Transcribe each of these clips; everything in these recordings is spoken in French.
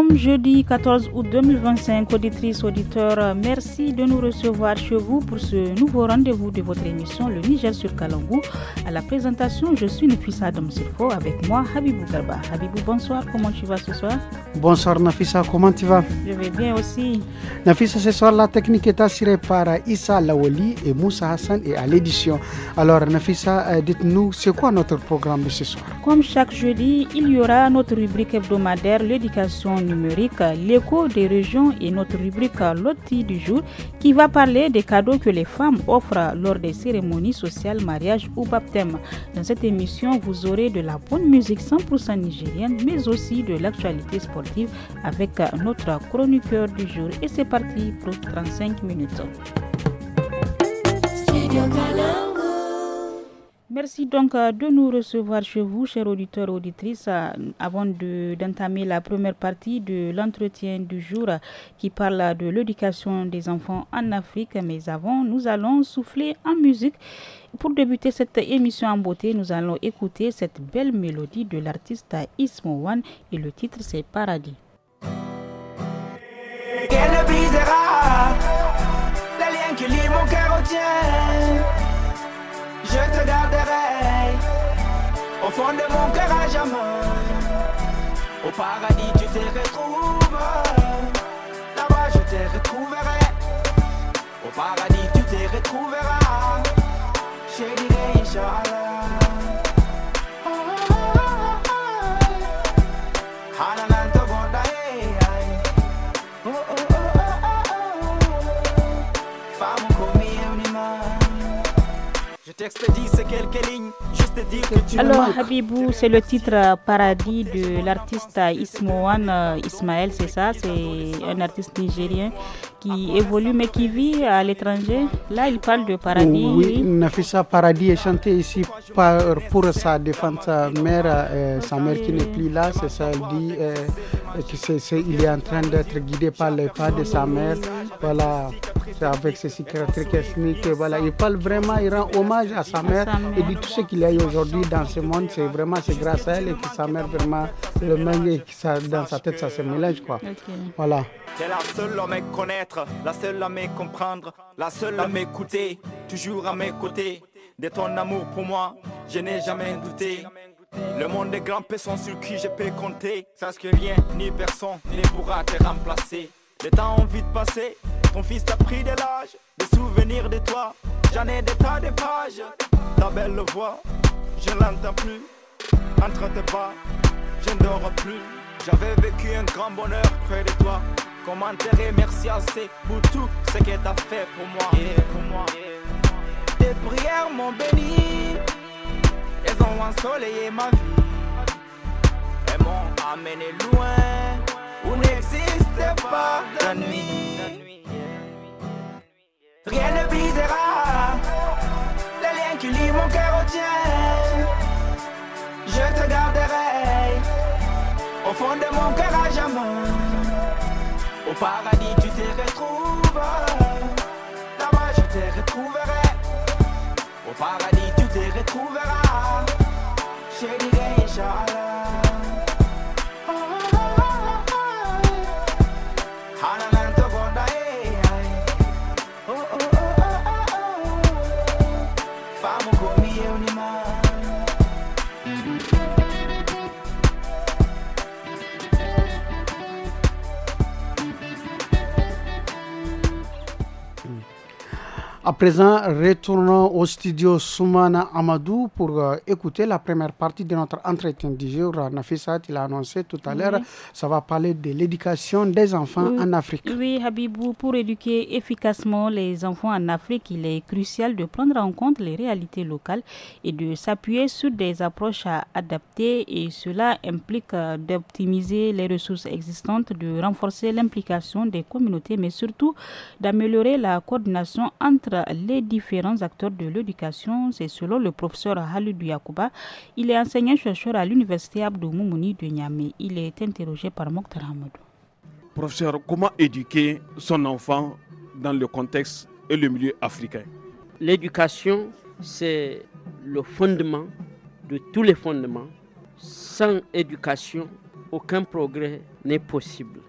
sommes jeudi 14 août 2025. Auditrices, auditeurs, merci de nous recevoir chez vous pour ce nouveau rendez-vous de votre émission Le Niger sur Kalangou. À la présentation, je suis Nafissa Adam Sirfo, avec moi Habibou Garba. Habibou, bonsoir, comment tu vas ce soir? Bonsoir Nafissa, comment tu vas? Je vais bien aussi. Nafissa, ce soir la technique est assurée par Issa Lawali et Moussa Hassan et à l'édition. Alors Nafissa, dites-nous, c'est quoi notre programme de ce soir? Comme chaque jeudi, il y aura notre rubrique hebdomadaire, l'éducation numérique, l'écho des régions et notre rubrique loti du jour qui va parler des cadeaux que les femmes offrent lors des cérémonies sociales, mariage ou baptême. Dans cette émission, vous aurez de la bonne musique 100% nigérienne, mais aussi de l'actualité sportive avec notre chroniqueur du jour. Et c'est parti pour 35 minutes. Merci donc de nous recevoir chez vous, chers auditeurs et auditrices, avant d'entamer la première partie de l'entretien du jour qui parle de l'éducation des enfants en Afrique. Mais avant, nous allons souffler en musique. Pour débuter cette émission en beauté, nous allons écouter cette belle mélodie de l'artiste Ismo One et le titre c'est Paradis. Qu'elle ne brisera les liens qui lient mon cœur au tien. Je te garderai au fond de mon cœur à jamais. Au paradis tu te retrouves, là-bas je te retrouverai. Au paradis tu te retrouveras, je dirai Inch'Allah. Alors Habibou, c'est le titre Paradis de l'artiste Ismoan Ismaël, c'est ça? C'est un artiste nigérien qui évolue mais qui vit à l'étranger. Là, il parle de Paradis. Oui, Nafissa, Paradis est chanté ici pour sa défendre sa mère qui n'est plus là. C'est ça, elle dit il est en train d'être guidé par les pas de sa mère. Voilà, c'est avec ses cicatrices ethniques. Voilà, il parle vraiment, il rend hommage à sa mère. Il dit tout ce qu'il y a aujourd'hui dans ce monde, c'est grâce à elle et que sa mère vraiment le mène et que ça, dans sa tête ça se mélange quoi. Okay. Voilà. T'es la seule à me connaître, la seule à me comprendre, la seule à m'écouter, toujours à mes côtés. De ton amour pour moi, je n'ai jamais douté. Le monde est grand, personne sur qui je peux compter. Sache que rien ni personne ne pourra te remplacer. Le temps a envie de passer, ton fils t'a pris de l'âge. Des souvenirs de toi, j'en ai des tas de pages. Ta belle voix, je l'entends plus. Entre tes pas, je ne dors plus. J'avais vécu un grand bonheur près de toi. Comment te remercier assez pour tout ce que t'as fait pour moi, Tes prières m'ont béni, elles ont ensoleillé ma vie. Elles m'ont amené loin où n'existe pas de nuit. Rien ne brisera les liens qui lient mon cœur au tien. Je te garderai au fond de mon cœur à jamais. Au paradis tu te retrouves, là-bas je te retrouverai. Au paradis tu te retrouveras, je dirai Inch'Allah. À présent, retournons au studio Soumana Amadou pour écouter la première partie de notre entretien du jour. Nafissa, il a annoncé tout à l'heure, ça va parler de l'éducation des enfants en Afrique. Oui, Habibou, pour éduquer efficacement les enfants en Afrique, il est crucial de prendre en compte les réalités locales et de s'appuyer sur des approches adaptées. Et cela implique d'optimiser les ressources existantes, de renforcer l'implication des communautés, mais surtout d'améliorer la coordination entre les différents acteurs de l'éducation. C'est selon le professeur Halidou Yakouba. Il est enseignant-chercheur à l'université Abdou Moumouni de Niamey. Il est interrogé par Mokhtar Hamadou. Professeur, comment éduquer son enfant dans le contexte et le milieu africain? L'éducation, c'est le fondement de tous les fondements. Sans éducation, aucun progrès n'est possible.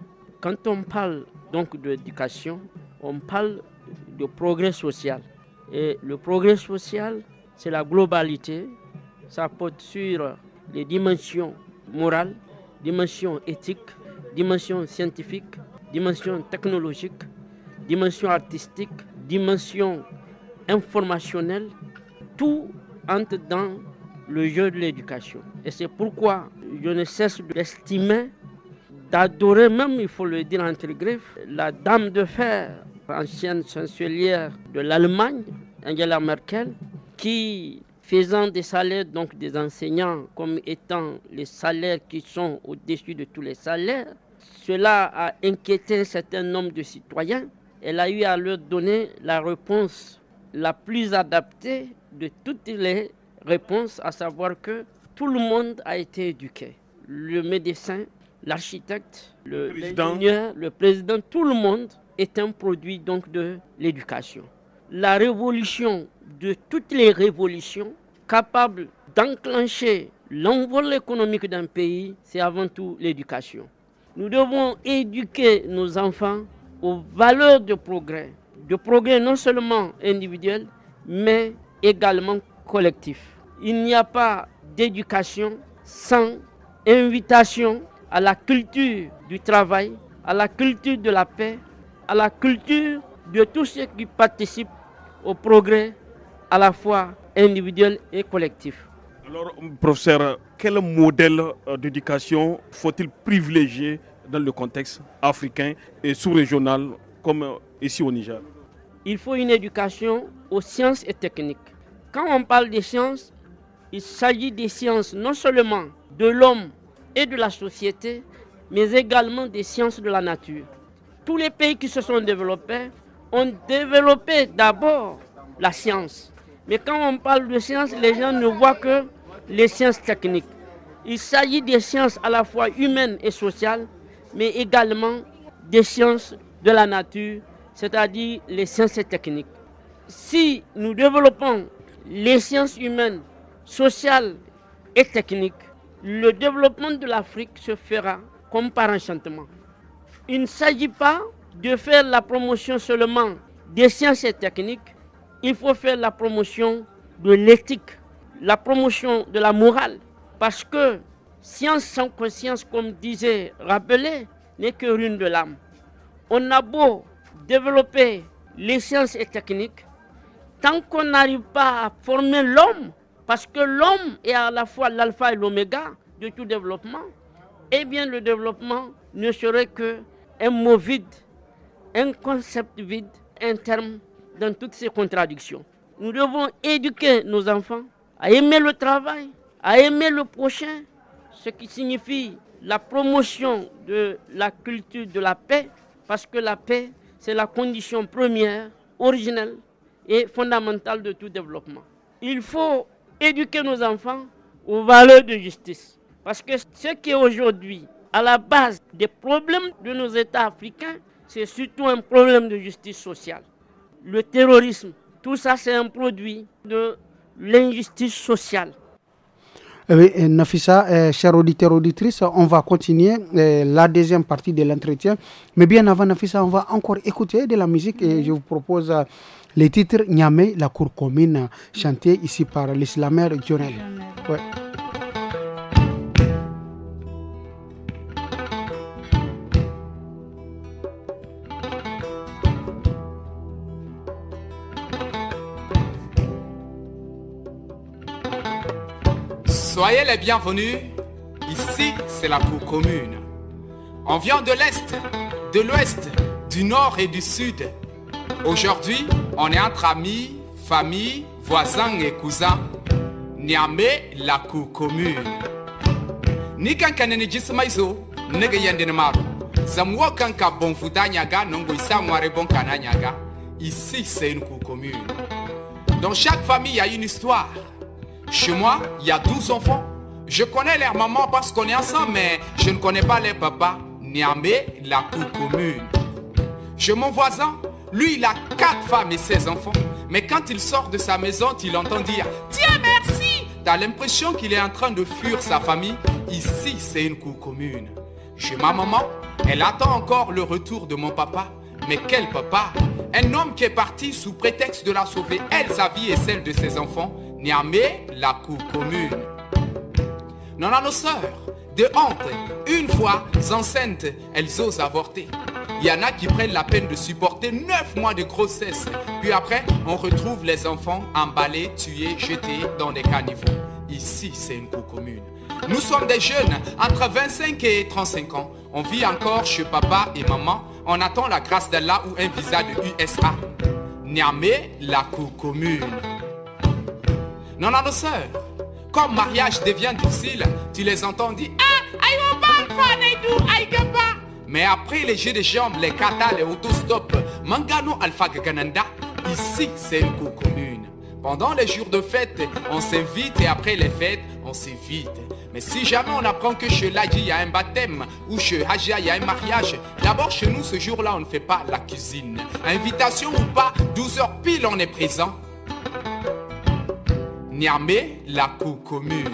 Quand on parle donc d'éducation, on parle de progrès social. Et le progrès social, c'est la globalité. Ça porte sur les dimensions morales, dimensions éthiques, dimensions scientifiques, dimensions technologiques, dimensions artistiques, dimensions informationnelles. Tout entre dans le jeu de l'éducation. Et c'est pourquoi je ne cesse d'estimer, d'adorer même, il faut le dire entre griffes, la dame de fer, ancienne chancelière de l'Allemagne, Angela Merkel, qui, faisant des salaires donc des enseignants comme étant les salaires qui sont au-dessus de tous les salaires, cela a inquiété un certain nombre de citoyens. Elle a eu à leur donner la réponse la plus adaptée de toutes les réponses, à savoir que tout le monde a été éduqué. Le médecin, l'architecte, l'ingénieur, le président, tout le monde est un produit donc de l'éducation. La révolution de toutes les révolutions capable d'enclencher l'envol économique d'un pays, c'est avant tout l'éducation. Nous devons éduquer nos enfants aux valeurs de progrès non seulement individuel, mais également collectif. Il n'y a pas d'éducation sans invitation à la culture du travail, à la culture de la paix, à la culture de tout ce qui participe au progrès à la fois individuel et collectif. Alors, professeur, quel modèle d'éducation faut-il privilégier dans le contexte africain et sous-régional comme ici au Niger? Il faut une éducation aux sciences et techniques. Quand on parle des sciences, il s'agit des sciences non seulement de l'homme et de la société, mais également des sciences de la nature. Tous les pays qui se sont développés ont développé d'abord la science. Mais quand on parle de sciences, les gens ne voient que les sciences techniques. Il s'agit des sciences à la fois humaines et sociales, mais également des sciences de la nature, c'est-à-dire les sciences techniques. Si nous développons les sciences humaines, sociales et techniques, le développement de l'Afrique se fera comme par enchantement. Il ne s'agit pas de faire la promotion seulement des sciences et techniques, il faut faire la promotion de l'éthique, la promotion de la morale, parce que science sans conscience, comme disait Rabelais, n'est que ruine de l'âme. On a beau développer les sciences et techniques, tant qu'on n'arrive pas à former l'homme, parce que l'homme est à la fois l'alpha et l'oméga de tout développement, eh bien le développement ne serait qu'un mot vide, un concept vide, un terme dans toutes ces contradictions. Nous devons éduquer nos enfants à aimer le travail, à aimer le prochain, ce qui signifie la promotion de la culture de la paix, parce que la paix, c'est la condition première, originelle et fondamentale de tout développement. Il faut éduquer nos enfants aux valeurs de justice, parce que ce qui est aujourd'hui à la base des problèmes de nos États africains, c'est surtout un problème de justice sociale. Le terrorisme, tout ça c'est un produit de l'injustice sociale. Nafissa, chers auditeurs et auditrices, on va continuer la deuxième partie de l'entretien. Mais bien avant, Nafissa, on va encore écouter de la musique et je vous propose les titres Niamey, la cour commune, chanté ici par l'islamère Djonel. Ouais. Soyez les bienvenus, ici c'est la cour commune. On vient de l'Est, de l'Ouest, du Nord et du Sud. Aujourd'hui, on est entre amis, famille, voisins et cousins. Niamey, la cour commune. Ni kanka nene jismaiso, nege yendene maro. Zamwa kanka bon futa nyaga, nongo isa mware bon kana nyaga. Ici c'est une cour commune. Dans chaque famille, il y a une histoire. Chez moi, il y a 12 enfants. Je connais leur maman parce qu'on est ensemble, mais je ne connais pas les papas. Niamey, la cour commune. Chez mon voisin, lui, il a 4 femmes et 16 enfants. Mais quand il sort de sa maison, il entend dire « Dieu merci, t'as l'impression qu'il est en train de fuir sa famille. Ici, c'est une cour commune. Chez ma maman, elle attend encore le retour de mon papa. Mais quel papa? Un homme qui est parti sous prétexte de la sauver, elle, sa vie et celle de ses enfants. Niamey, la cour commune. Non, nos sœurs, de honte, une fois enceintes, elles osent avorter. Il y en a qui prennent la peine de supporter 9 mois de grossesse. Puis après, on retrouve les enfants emballés, tués, jetés dans des caniveaux. Ici, c'est une cour commune. Nous sommes des jeunes, entre 25 et 35 ans. On vit encore chez papa et maman. On attend la grâce d'Allah ou un visa de USA. Niamey, la cour commune. Non, nos sœurs, comme mariage devient difficile, tu les entends dire mais après les jeux de jambes, les katas, les autostops, Mangano Alpha Gananda, ici c'est une cour commune. Pendant les jours de fête, on s'invite et après les fêtes, on s'évite. Mais si jamais on apprend que chez Ladji il y a un baptême ou chez Hajia il y a un mariage, d'abord chez nous ce jour-là on ne fait pas la cuisine. Invitation ou pas, 12 heures pile on est présent. Niamey, la cour commune.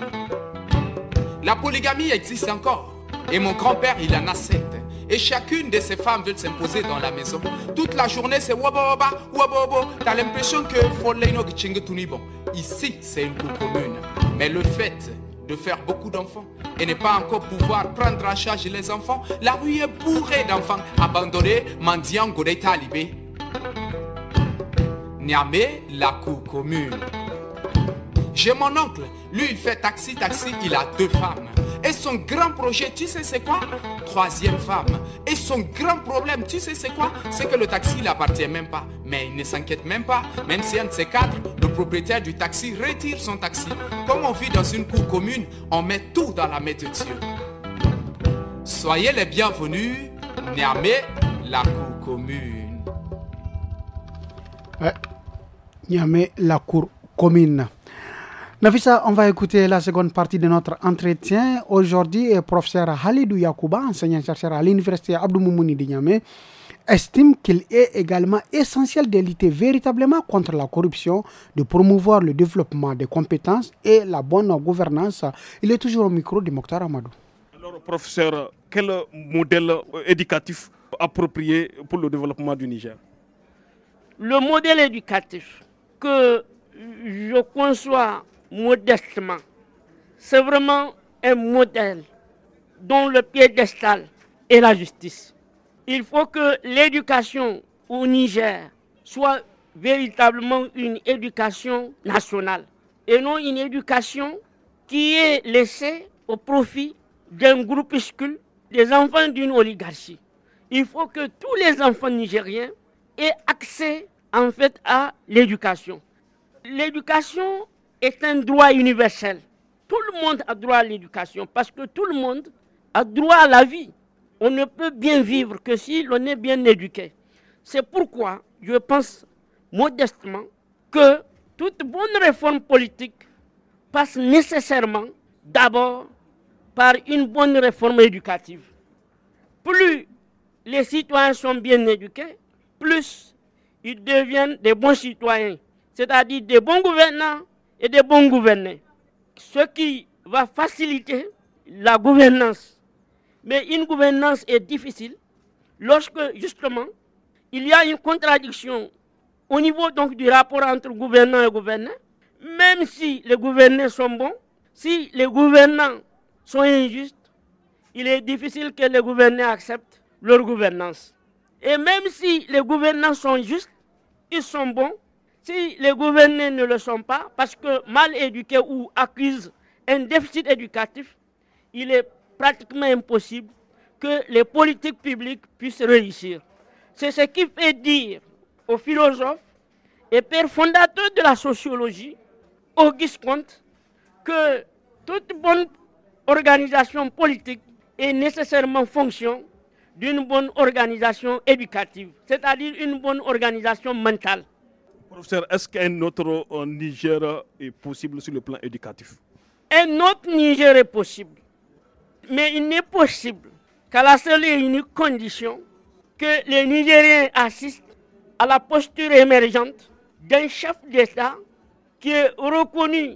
La polygamie existe encore. Et mon grand-père, il en a 7. Et chacune de ces femmes veut s'imposer dans la maison. Toute la journée, c'est wababa, wababa. T'as l'impression que Folleino Gichingetunibo. Ici, c'est une cour commune. Mais le fait de faire beaucoup d'enfants et ne pas encore pouvoir prendre en charge les enfants, la rue est bourrée d'enfants abandonnés, mendiants, godés talibés. Niamey, la cour commune. J'ai mon oncle, lui il fait taxi, il a 2 femmes. Et son grand projet, tu sais c'est quoi? 3e femme. Et son grand problème, tu sais c'est quoi? C'est que le taxi il appartient même pas. Mais il ne s'inquiète même pas. Même si un de ces 4, le propriétaire du taxi retire son taxi. Comme on vit dans une cour commune, on met tout dans la main de Dieu. Soyez les bienvenus, Niamey, la cour commune. Ouais. Niamey, la cour commune. Nafisa, on va écouter la seconde partie de notre entretien. Aujourd'hui, le professeur Halidou Yakouba, enseignant-chercheur à l'université Abdou Moumouni de Niamey, estime qu'il est également essentiel de lutter véritablement contre la corruption, de promouvoir le développement des compétences et la bonne gouvernance. Il est toujours au micro de Mokhtar Amadou. Alors, professeur, quel modèle éducatif approprié pour le développement du Niger? Le modèle éducatif que je conçois modestement, c'est vraiment un modèle dont le piédestal est la justice. Il faut que l'éducation au Niger soit véritablement une éducation nationale et non une éducation qui est laissée au profit d'un groupuscule, des enfants d'une oligarchie. Il faut que tous les enfants nigériens aient accès en fait à l'éducation. L'éducation est un droit universel. Tout le monde a droit à l'éducation parce que tout le monde a droit à la vie. On ne peut bien vivre que si l'on est bien éduqué. C'est pourquoi je pense modestement que toute bonne réforme politique passe nécessairement d'abord par une bonne réforme éducative. Plus les citoyens sont bien éduqués, plus ils deviennent des bons citoyens, c'est-à-dire des bons gouvernants et des bons gouvernés. Ce qui va faciliter la gouvernance. Mais une gouvernance est difficile lorsque, justement, il y a une contradiction au niveau donc du rapport entre gouvernants et gouvernés. Même si les gouvernés sont bons, si les gouvernants sont injustes, il est difficile que les gouvernés acceptent leur gouvernance. Et même si les gouvernants sont justes, ils sont bons, si les gouvernés ne le sont pas, parce que mal éduqués ou accusent un déficit éducatif, il est pratiquement impossible que les politiques publiques puissent réussir. C'est ce qui fait dire au philosophe et père fondateur de la sociologie, Auguste Comte, que toute bonne organisation politique est nécessairement fonction d'une bonne organisation éducative, c'est-à-dire une bonne organisation mentale. Professeur, est-ce qu'un autre Niger est possible sur le plan éducatif? Un autre Niger est possible, mais il n'est possible qu'à la seule et unique condition que les Nigériens assistent à la posture émergente d'un chef d'État qui est reconnu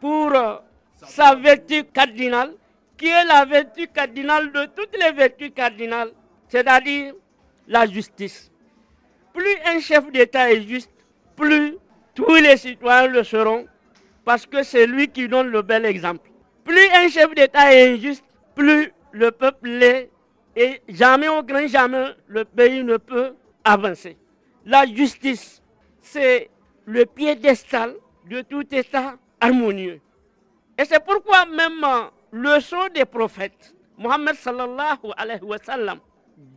pour sa vertu cardinale, qui est la vertu cardinale de toutes les vertus cardinales, c'est-à-dire la justice. Plus un chef d'État est juste, plus tous les citoyens le seront, parce que c'est lui qui donne le bel exemple. Plus un chef d'État est injuste, plus le peuple l'est, et jamais, au grand jamais, le pays ne peut avancer. La justice, c'est le piédestal de tout État harmonieux. Et c'est pourquoi même leçon des prophètes, Mohammed sallallahu alayhi wa sallam,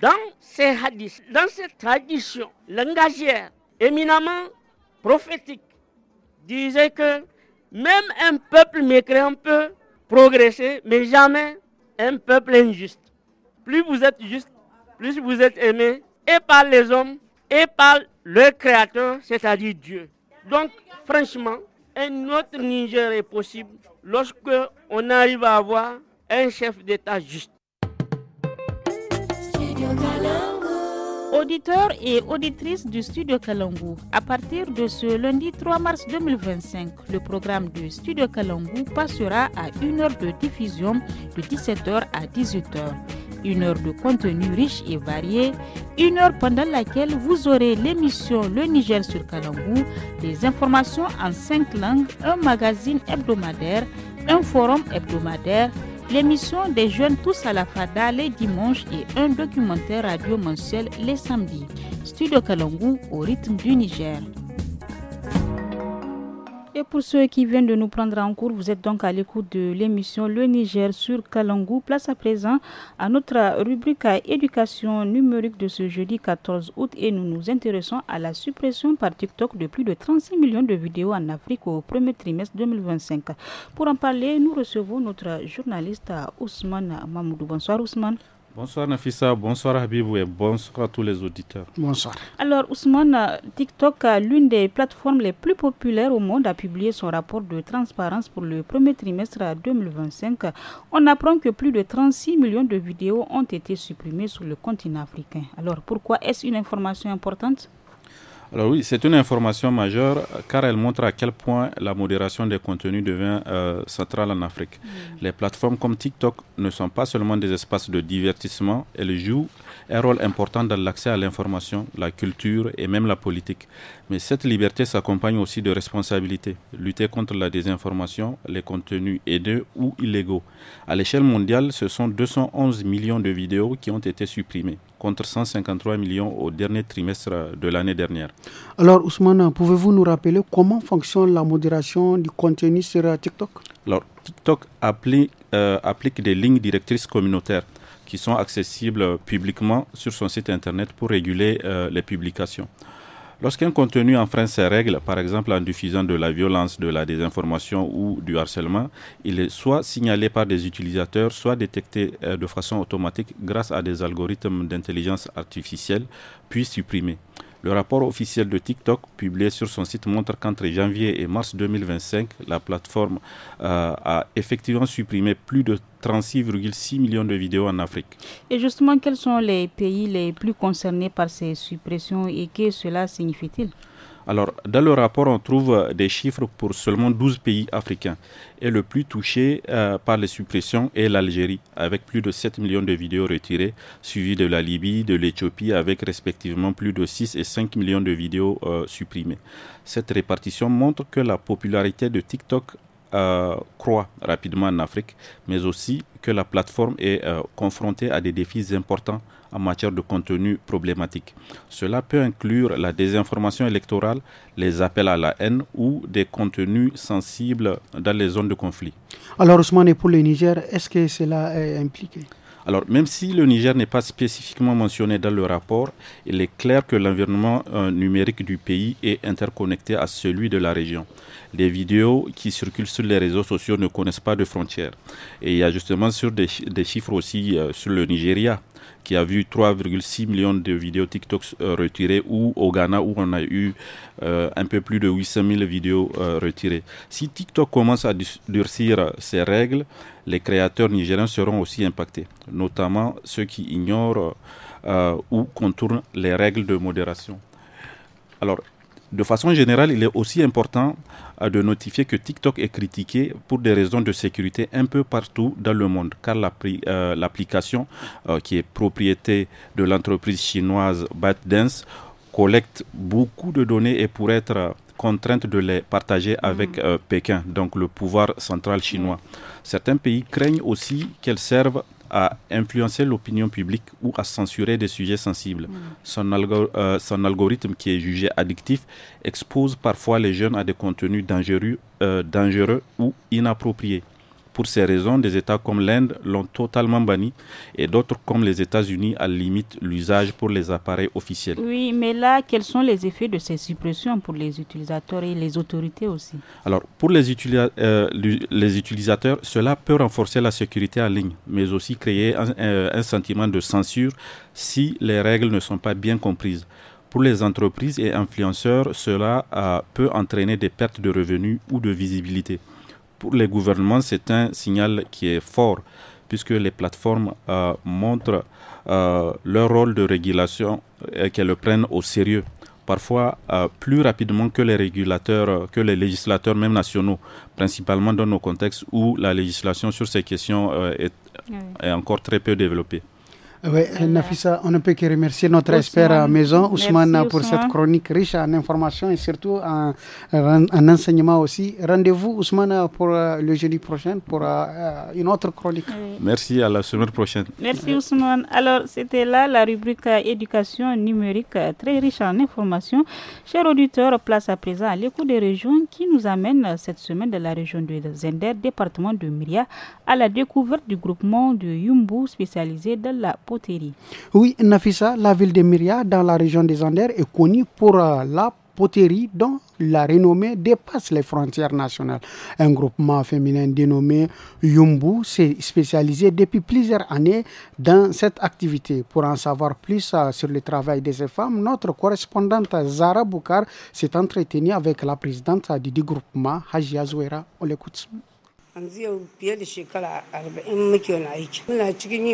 dans ses hadiths, dans ses traditions langagières éminemment prophétiques, disait que même un peuple mécréant peut progresser, mais jamais un peuple injuste. Plus vous êtes juste, plus vous êtes aimé, et par les hommes, et par le Créateur, c'est-à-dire Dieu. Donc, franchement, un autre Niger est possible lorsque on arrive à avoir un chef d'État juste. Auditeurs et auditrices du Studio Kalangu, à partir de ce lundi 3 mars 2025, le programme de Studio Kalangu passera à 1 heure de diffusion de 17h à 18h. 1 heure de contenu riche et varié, 1 heure pendant laquelle vous aurez l'émission Le Niger sur Kalangu, des informations en 5 langues, un magazine hebdomadaire, un forum hebdomadaire, l'émission des jeunes tous à la fada les dimanches et un documentaire radio mensuel les samedis. Studio Kalangu au rythme du Niger. Et pour ceux qui viennent de nous prendre en cours, vous êtes donc à l'écoute de l'émission Le Niger sur Kalangu. Place à présent à notre rubrique à éducation numérique de ce jeudi 14 août et nous nous intéressons à la suppression par TikTok de plus de 36 millions de vidéos en Afrique au premier trimestre 2025. Pour en parler, nous recevons notre journaliste Ousmane Mamoudou. Bonsoir Ousmane. Bonsoir Nafissa, bonsoir Habibou et bonsoir à tous les auditeurs. Bonsoir. Alors Ousmane, TikTok, l'une des plateformes les plus populaires au monde, a publié son rapport de transparence pour le premier trimestre 2025. On apprend que plus de 36 millions de vidéos ont été supprimées sur le continent africain. Alors pourquoi est-ce une information importante ? Alors oui, c'est une information majeure car elle montre à quel point la modération des contenus devient centrale en Afrique. Les plateformes comme TikTok ne sont pas seulement des espaces de divertissement, elles jouent un rôle important dans l'accès à l'information, la culture et même la politique. Mais cette liberté s'accompagne aussi de responsabilités. Lutter contre la désinformation, les contenus haineux ou illégaux. À l'échelle mondiale, ce sont 211 millions de vidéos qui ont été supprimées, contre 153 millions au dernier trimestre de l'année dernière. Alors Ousmane, pouvez-vous nous rappeler comment fonctionne la modération du contenu sur TikTok ? Alors TikTok applique des lignes directrices communautaires qui sont accessibles publiquement sur son site internet pour réguler les publications. Lorsqu'un contenu enfreint ces règles, par exemple en diffusant de la violence, de la désinformation ou du harcèlement, il est soit signalé par des utilisateurs, soit détecté de façon automatique grâce à des algorithmes d'intelligence artificielle, puis supprimé. Le rapport officiel de TikTok, publié sur son site, montre qu'entre janvier et mars 2025, la plateforme a effectivement supprimé plus de 36,6 millions de vidéos en Afrique. Et justement, quels sont les pays les plus concernés par ces suppressions et que cela signifie-t-il ? Alors, dans le rapport, on trouve des chiffres pour seulement 12 pays africains. Et le plus touché par les suppressions est l'Algérie, avec plus de 7 millions de vidéos retirées, suivi de la Libye, de l'Éthiopie, avec respectivement plus de 6 et 5 millions de vidéos supprimées. Cette répartition montre que la popularité de TikTok croît rapidement en Afrique, mais aussi que la plateforme est confrontée à des défis importants en matière de contenu problématique. Cela peut inclure la désinformation électorale, les appels à la haine ou des contenus sensibles dans les zones de conflit. Alors Ousmane, et pour le Niger, est-ce que cela est impliqué ? Alors, même si le Niger n'est pas spécifiquement mentionné dans le rapport, il est clair que l'environnement numérique du pays est interconnecté à celui de la région. Les vidéos qui circulent sur les réseaux sociaux ne connaissent pas de frontières. Et il y a justement des chiffres aussi sur le Nigeria, qui a vu 3,6 millions de vidéos TikTok retirées, ou au Ghana où on a eu un peu plus de 800 000 vidéos retirées. Si TikTok commence à durcir ses règles, les créateurs nigériens seront aussi impactés, notamment ceux qui ignorent ou contournent les règles de modération. Alors, De façon générale, il est aussi important de notifier que TikTok est critiqué pour des raisons de sécurité un peu partout dans le monde, car l'application, qui est propriété de l'entreprise chinoise ByteDance, collecte beaucoup de données et pourrait être contrainte de les partager avec Pékin, donc le pouvoir central chinois. Certains pays craignent aussi qu'elles servent à influencer l'opinion publique ou à censurer des sujets sensibles. Son algorithme, qui est jugé addictif, expose parfois les jeunes à des contenus dangereux ou inappropriés. Pour ces raisons, des États comme l'Inde l'ont totalement banni et d'autres comme les États-Unis limitent l'usage pour les appareils officiels. Oui, mais là, quels sont les effets de ces suppressions pour les utilisateurs et les autorités aussi? Alors, pour les utilisateurs, cela peut renforcer la sécurité en ligne, mais aussi créer un sentiment de censure si les règles ne sont pas bien comprises. Pour les entreprises et influenceurs, cela peut entraîner des pertes de revenus ou de visibilité. Pour les gouvernements, c'est un signal qui est fort, puisque les plateformes montrent leur rôle de régulation et qu'elles le prennent au sérieux. Parfois plus rapidement que les régulateurs, que les législateurs même nationaux, principalement dans nos contextes où la législation sur ces questions est encore très peu développée. Oui, Nafissa, on ne peut que remercier notre expert à maison, Ousmane, pour cette chronique riche en informations et surtout en enseignement aussi. Rendez-vous, Ousmane, pour le jeudi prochain pour une autre chronique. Merci, à la semaine prochaine. Merci, Ousmane. Alors, c'était là la rubrique éducation numérique, très riche en informations. Chers auditeurs, place à présent à l'écoute des régions qui nous amène cette semaine de la région de Zender, département de Myria, à la découverte du groupement de Yumbu spécialisé dans la poterie. Oui, Nafissa, la ville de Myria dans la région des Anders est connue pour la poterie dont la renommée dépasse les frontières nationales. Un groupement féminin dénommé Yumbu s'est spécialisé depuis plusieurs années dans cette activité. Pour en savoir plus sur le travail de ces femmes, notre correspondante Zara Boukar s'est entretenue avec la présidente du groupement, Hajia Zouera. On l'écoute. Yanzu yau fiye da shekara 40 muke wani aiki. Muna cikin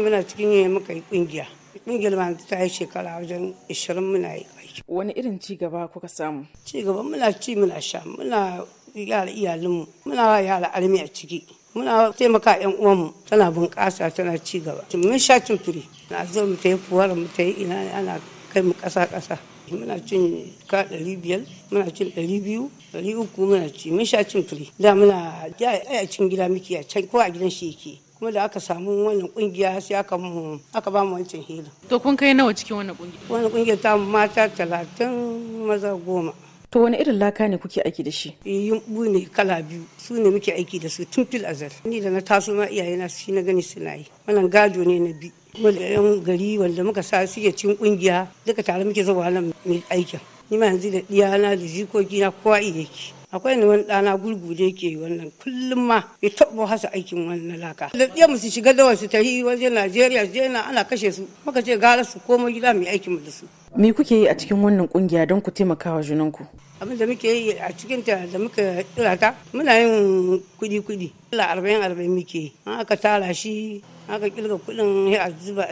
yi muka yi kungiya. Kungiyar ma ta yi shekara wajen 20 muna yi aiki. Wani irin ci gaba kuka samu? Ci gaba muna ci muna sha, muna yara iyalinmu, muna yara armi a ciki. Muna taimaka yan uwanmu tana bunƙasa tana ci gaba. Mun sha cin firi. Na zo mu ta yi fuwar mu ta yi ina ana kai mu ƙasa-ƙasa. Muna cin ka 500, muna cin 200, 300 muna ci, mun sha cin firi. Da muna a cikin gida muke a can ko a gidan shi yake. Kuma da aka samu wannan kungiya sai aka ba mu wancan hira. To kun kai nawa cikin wannan kungiya? Wannan kungiya ta mata 30 maza 10. To wani irin laka ne kuke aiki da shi? Yumbu ne kala biyu, su ne muke aiki da su tun fil azal. Ni da na taso ma iyayena shi na gani suna yi. Wannan gado ne na bi. Kuma da yan gari wanda muka sa suke cikin kungiya duka tare muke zuwa nan mai aikin. Ni ma yanzu da diyana da jikoki na kowa yake. Akwai ne wani ɗana gurgu da yake wannan kullum ma ya taɓa hasa aikin wannan laka. Da ɗiya su shiga da wasu tahi wajen Najeriya je na ana kashe su. Muka ce gara su koma gida mai aikin mu da su. Me kuke yi a cikin wannan kungiya don ku taimaka wa junanku? Abin da muke yi a cikin ta da muka kira ta muna yin kudi. Allah 40 muke yi. An aka tara shi aka kilga kudin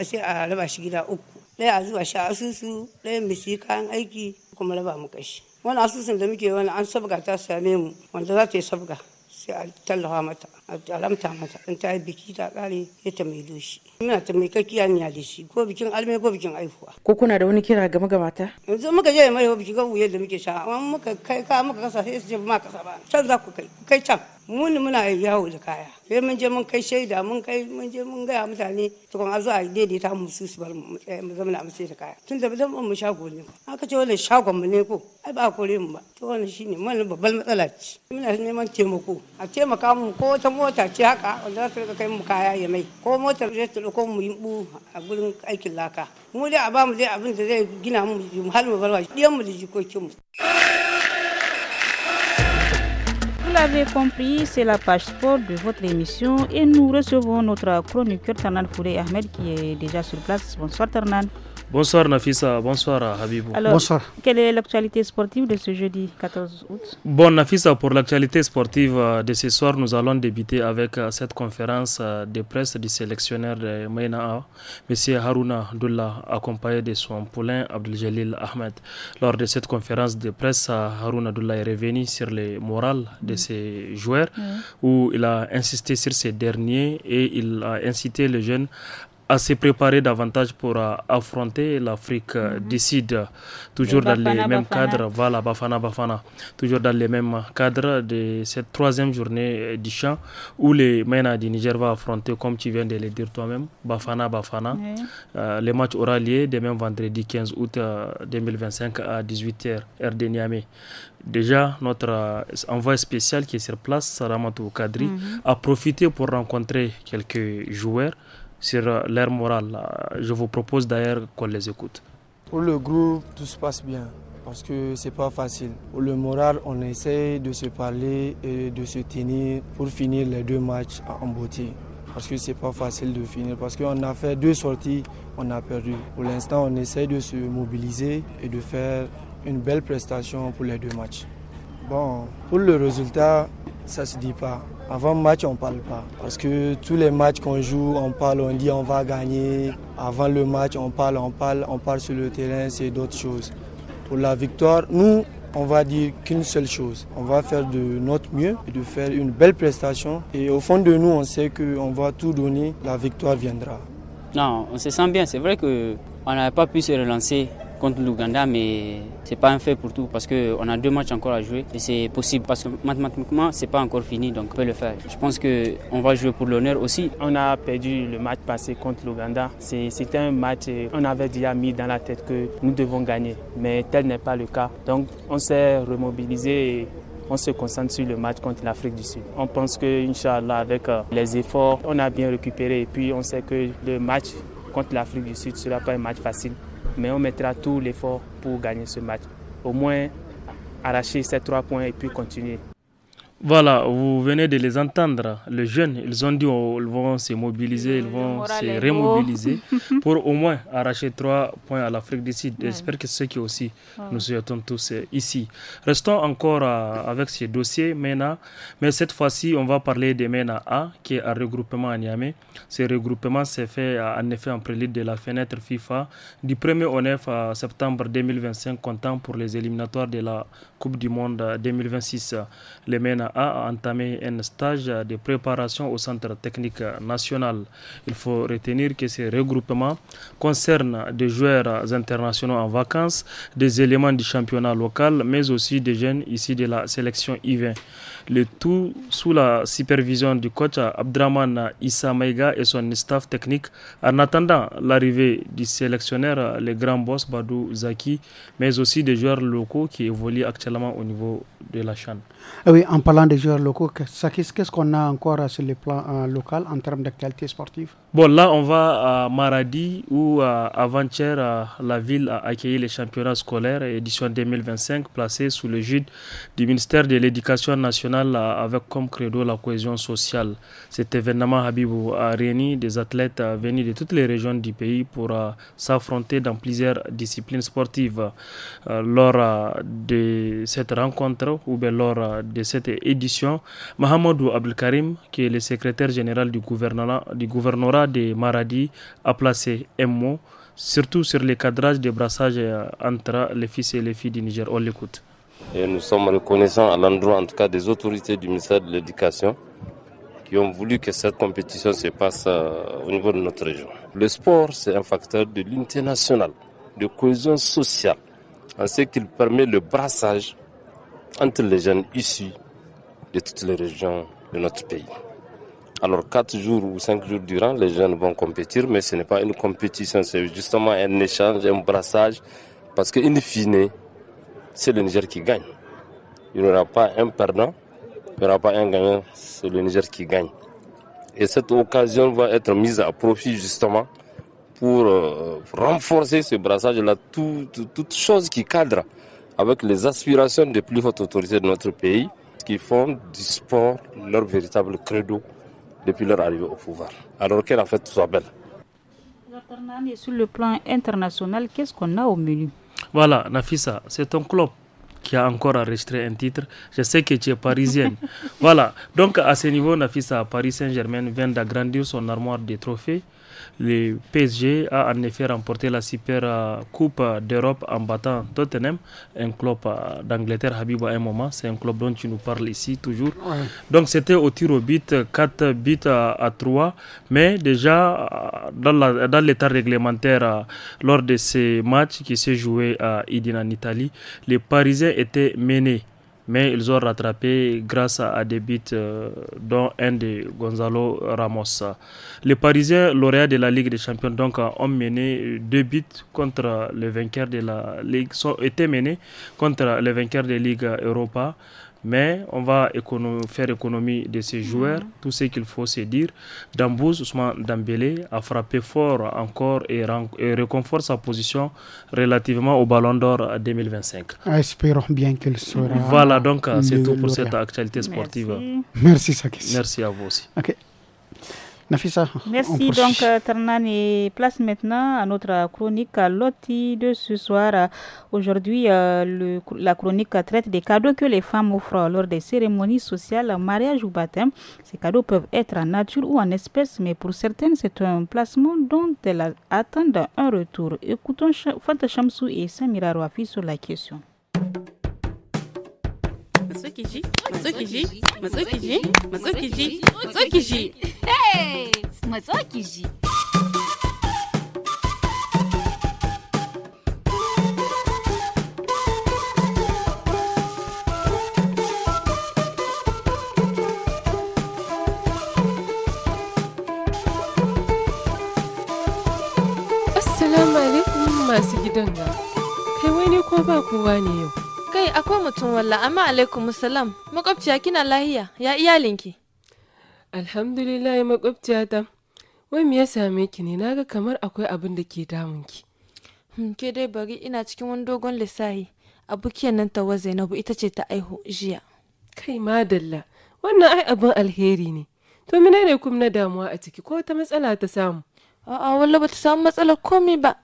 sai a raba shi gida 3. Ɗaya a zuba shi a asusu, ɗaya mu siya kayan aiki kuma raba mu kashi. Wani asusun da muke wani an sabga ta same mu wanda za ta yi sabga sai a tallafa mata a alamta mata in ta yi biki ta kare ya ta mai doshi. Muna ta mai kakkiya niya da shi ko bikin alme ko bikin aihuwa. Ko kuna da wani kira ga magabata? Yanzu muka je mai biki ga wuya da muke sha amma muka kai ka muka kasa sai su je ma kasa ba can za ku kai can. Muna yawo da kaya sai mun je mun kai shaida mun je mun gaya mutane tukun a zo a daidaita mu su bar mu zama na amsa da kaya tun da bidan mu shago ne aka ce wannan shagon mu ne ko ai ba kore mu ba to wannan shine wannan babbar matsala ce muna neman taimako a taimaka mu ko wata mota ce haka wanda za ta rika kai mu kaya ya mai ko motar zai ta dauko mu yimbu a gurin aikin laka mu dai a ba mu dai abin da zai gina mu har mu barwa diyan mu da jikokin mu. Vous l'avez compris, c'est la page sport de votre émission et nous recevons notre chroniqueur Tarnan Fouré Ahmed qui est déjà sur place. Bonsoir Tarnan. Bonsoir Nafisa, bonsoir Habibou. Alors, Bonsoir. quelle est l'actualité sportive de ce jeudi 14 août? Bon Nafisa, pour l'actualité sportive de ce soir, nous allons débuter avec cette conférence de presse du sélectionneur de Maïna, M. Harouna Abdullah, accompagné de son poulain Abdeljalil Ahmed. Lors de cette conférence de presse, Harouna Abdullah est revenu sur le moral de ses joueurs, où il a insisté sur ces derniers et il a incité les jeunes à se préparer davantage pour affronter l'Afrique du Sud, toujours dans les mêmes cadres, voilà, Bafana, toujours dans les mêmes cadres de cette troisième journée du champ où les Maïna du Niger va affronter, comme tu viens de le dire toi-même, Bafana. Le match aura lieu demain vendredi 15 août 2025 à 18h, heure de Niamey. Déjà, notre envoyé spécial qui est sur place, Saramatou Kadri, a profité pour rencontrer quelques joueurs sur leur morale. Je vous propose d'ailleurs qu'on les écoute. Pour le groupe, tout se passe bien parce que c'est pas facile. Pour le moral, on essaie de se parler et de se tenir pour finir les 2 matchs en beauté. Parce que c'est pas facile de finir, parce qu'on a fait 2 sorties, on a perdu. Pour l'instant, on essaie de se mobiliser et de faire une belle prestation pour les 2 matchs. Bon, pour le résultat, ça se dit pas. Avant le match, on ne parle pas. Parce que tous les matchs qu'on joue, on parle, on dit on va gagner. Avant le match, on parle sur le terrain, c'est d'autres choses. Pour la victoire, nous, on va dire qu'une seule chose. On va faire de notre mieux et de faire une belle prestation. Et au fond de nous, on sait qu'on va tout donner, la victoire viendra. Non, on se sent bien. C'est vrai qu'on n'avait pas pu se relancer contre l'Ouganda, mais c'est pas un fait pour tout parce qu'on a 2 matchs encore à jouer et c'est possible parce que mathématiquement c'est pas encore fini, donc on peut le faire. Je pense qu'on va jouer pour l'honneur aussi. On a perdu le match passé contre l'Ouganda. C'était un match, on avait déjà mis dans la tête que nous devons gagner, mais tel n'est pas le cas. Donc on s'est remobilisé et on se concentre sur le match contre l'Afrique du Sud. On pense que, Inch'Allah, avec les efforts, on a bien récupéré et puis on sait que le match contre l'Afrique du Sud ne sera pas un match facile. Mais on mettra tout l'effort pour gagner ce match. Au moins arracher ces 3 points et puis continuer. Voilà, vous venez de les entendre. Les jeunes, ils ont dit qu'ils vont se mobiliser, ils vont se remobiliser pour au moins arracher 3 points à l'Afrique du Sud. J'espère que c'est ce qui aussi nous souhaitons tous ici. Restons encore avec ce dossier MENA, mais cette fois-ci, on va parler de MENA A, qui est un regroupement à Niamey. Ce regroupement s'est fait en effet en prélude de la fenêtre FIFA du 1er au 9 septembre 2025, comptant pour les éliminatoires de la Coupe du Monde 2026. Le MENA a entamé un stage de préparation au Centre technique national. Il faut retenir que ce regroupement concerne des joueurs internationaux en vacances, des éléments du championnat local, mais aussi des jeunes issus de la sélection I-20. Le tout sous la supervision du coach Abdraman Issa Maïga et son staff technique, en attendant l'arrivée du sélectionneur, le grand boss Badou Zaki, mais aussi des joueurs locaux qui évoluent actuellement au niveau de la CHAN. Oui, en parlant des joueurs locaux, qu'est-ce qu'on a encore sur le plan local en termes d'actualité sportive? Bon, là, on va à Maradi où avant-hier, la ville a accueilli les championnats scolaires édition 2025 placés sous l'égide du ministère de l'Éducation nationale avec comme credo la cohésion sociale. Cet événement, Habibou, a réuni des athlètes venus de toutes les régions du pays pour s'affronter dans plusieurs disciplines sportives. Lors de cette rencontre ou bien lors de cette édition, Mahamadou Abdelkarim, qui est le secrétaire général du gouvernorat de Maradi, a placé un mot, surtout sur le cadrage des brassages entre les fils et les filles du Niger. On l'écoute. Et nous sommes reconnaissants à l'endroit en tout cas des autorités du ministère de l'Éducation qui ont voulu que cette compétition se passe au niveau de notre région. Le sport, c'est un facteur de l'unité nationale, de cohésion sociale, en ce qu'il permet le brassage entre les jeunes issus de toutes les régions de notre pays. Alors 4 jours ou 5 jours durant, les jeunes vont compétir, mais ce n'est pas une compétition, c'est justement un échange, un brassage, parce qu'in fine, c'est le Niger qui gagne. Il n'y aura pas un perdant, il n'y aura pas un gagnant, c'est le Niger qui gagne. Et cette occasion va être mise à profit justement pour renforcer ce brassage-là, toute chose qui cadre avec les aspirations des plus hautes autorités de notre pays, qui font du sport leur véritable credo depuis leur arrivée au pouvoir. Alors que la fête soit belle. Et sur le plan international, qu'est-ce qu'on a au menu? Voilà, Nafissa, c'est ton club qui a encore enregistré un titre. Je sais que tu es parisienne. Voilà, donc à ce niveau, Nafissa, Paris Saint-Germain vient d'agrandir son armoire de trophées. Le PSG a en effet remporté la Super Coupe d'Europe en battant Tottenham, un club d'Angleterre, Habib, à un moment. C'est un club dont tu nous parles ici toujours. Ouais. Donc c'était au tir au but, 4 buts à 3. Mais déjà, dans l'état réglementaire, lors de ces matchs qui s'est joué à Idine en Italie, les Parisiens étaient menés. Mais ils ont rattrapé grâce à des buts dont un de Gonzalo Ramos. Les Parisiens, lauréats de la Ligue des Champions, donc, ont mené 2 buts contre le vainqueur de la Ligue, étaient menés contre le vainqueur de la Ligue Europa. Mais on va faire économie de ces joueurs, tout ce qu'il faut se dire. Dambouz Ousmane Dembélé a frappé fort encore et réconforte sa position relativement au Ballon d'Or 2025. Espérons bien qu'il sera. Voilà, donc c'est tout pour cette actualité sportive. Merci Sakis. Merci à vous aussi. Okay. Nafissa, merci donc Ternan, et place maintenant à notre chronique Loti de ce soir. Aujourd'hui, la chronique traite des cadeaux que les femmes offrent lors des cérémonies sociales, mariage ou baptême. Ces cadeaux peuvent être en nature ou en espèces, mais pour certaines, c'est un placement dont elles attendent un retour. Écoutons Fanta Chamsou et Samira Rouafi sur la question. Hey! Matsukiji. Assalamu alaikum masu gidan ga. Kai wani ko ba kowa ne yau? Kai akwai mutum walla, amma alaikum salam. Makwabciya kina lahiya, ya iyalinki? Alhamdulillah makwabciyata. Wai me ya same ki ne? Naga kamar akwai abin da ke damun ki. Ke dai bari, ina cikin wani dogon lissahi. Abukiyar nan ta Zainabu ita ce ta aihu jiya. Kai madalla. Wannan ai abin alheri ne. To menene kuma na damuwa a ciki, ko ta matsala ta samu? A'a wallahi bata samu matsalar komai ba.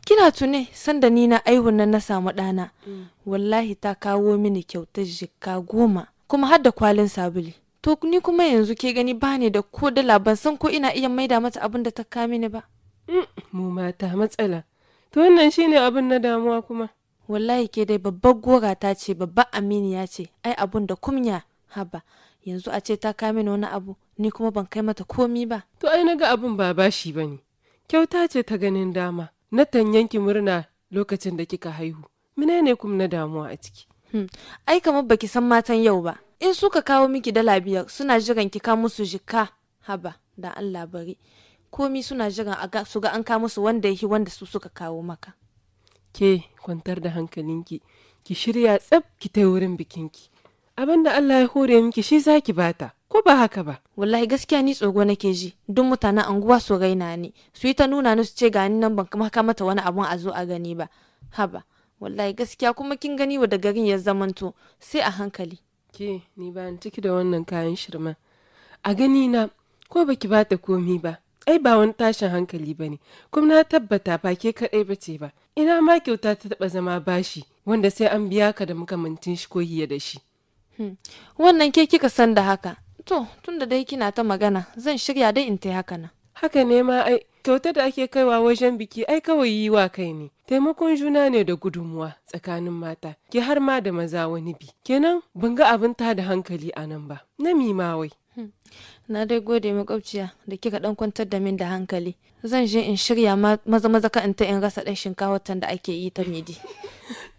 Kina tune sanda ni na aihun nan na samu ɗana. Wallahi ta kawo mini kyautar jikka 10 kuma har da kwalin sabuli. To ni kuma yanzu ke gani bani da ko dala, ban san ko ina iya maida mata abin da ta ka mini ba. Mu mata matsala. To wannan shine abin na damuwa kuma. Wallahi ke dai babbar gora ta ce, babbar aminiya ce. Ai abun da kumya haba. Yanzu a ce ta ka mini wani abu, ni kuma ban kai mata komi ba. To ai naga abun ba bashi bane. Kyauta ce ta ganin dama. Na tanyanki murna lokacin da kika haihu. Menene kuma na damuwa a ciki? Ai kamar baki san matan yau ba. In suka kawo miki dala 5 suna jiran ki ka musu jikka. Haba da Allah bari. Komi suna jiran su ga an ka musu wanda yake wanda su suka kawo maka. Ke kwantar da hankalinki. Ki shirya tsaf ki ta wurin bikinki. Abinda Allah ya hore miki shi zaki bata. Ko ba haka ba? Wallahi gaskiya ni tsogo nake ji. Duk mutanen anguwa su raina ni. Su yi ta nuna ni su ce ga ni nan ban kuma ka mata wani abun a zo a gani ba. Haba. Wallahi gaskiya kuma kin gani wa da garin ya zamanto sai a hankali. Ke ni ba ni ciki da wannan kayan shirma. A gani na ko baki bata komi ba. Ai ba wani tashin hankali bane. Kuma na tabbata ba ke kadai bace ba. Ina ma kyauta ta taba zama bashi wanda sai an biya ka da makamantin shi ko hiya da shi. Wannan ke kika san da haka. To, tunda dai kina ta magana, zan shirya dai in tai haka nan. Haka ne ma ai, kyauta da ake kaiwa wajen biki ai kawai yi wa kai ne. Taimakon juna ne da gudunmuwa tsakanin mata, ke har ma da maza wani bi. Kenan ban ga abin ta da hankali a nan ba, na mima wai. Na dai gode makwabciya da kika dan kwantar da min da hankali. Zan je in shirya maza ka in ta in rasa ɗan shinkawar da ake yi ta midi.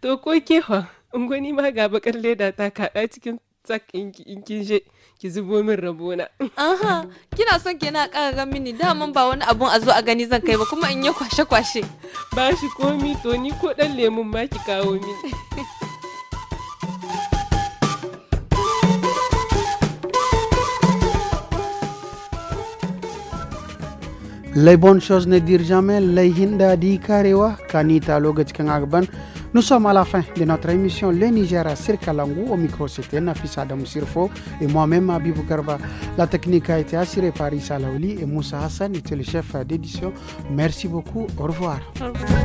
To ko kewa, in gwani ma ga bakar leda ta kaɗa cikin tsak in kin je ki zubo min rabona. Aha, kina son kina ƙara mini daman ba wani abun a zo a gani zan kai ba kuma in yi kwashe-kwashe. Ba shi komi to ni ko ɗan lemun ma ki kawo mini. Les bonnes choses ne dirent jamais, les hinda di karewa, kanita loga cikin agban. Nous sommes à la fin de notre émission Le Niger sur Kalangu. Au micro, c'était Nafisa Adam Sirfo et moi-même Abibou Garba. La technique a été assurée par Issa Laouli et Moussa Hassan était le chef d'édition. Merci beaucoup. Au revoir. Au revoir.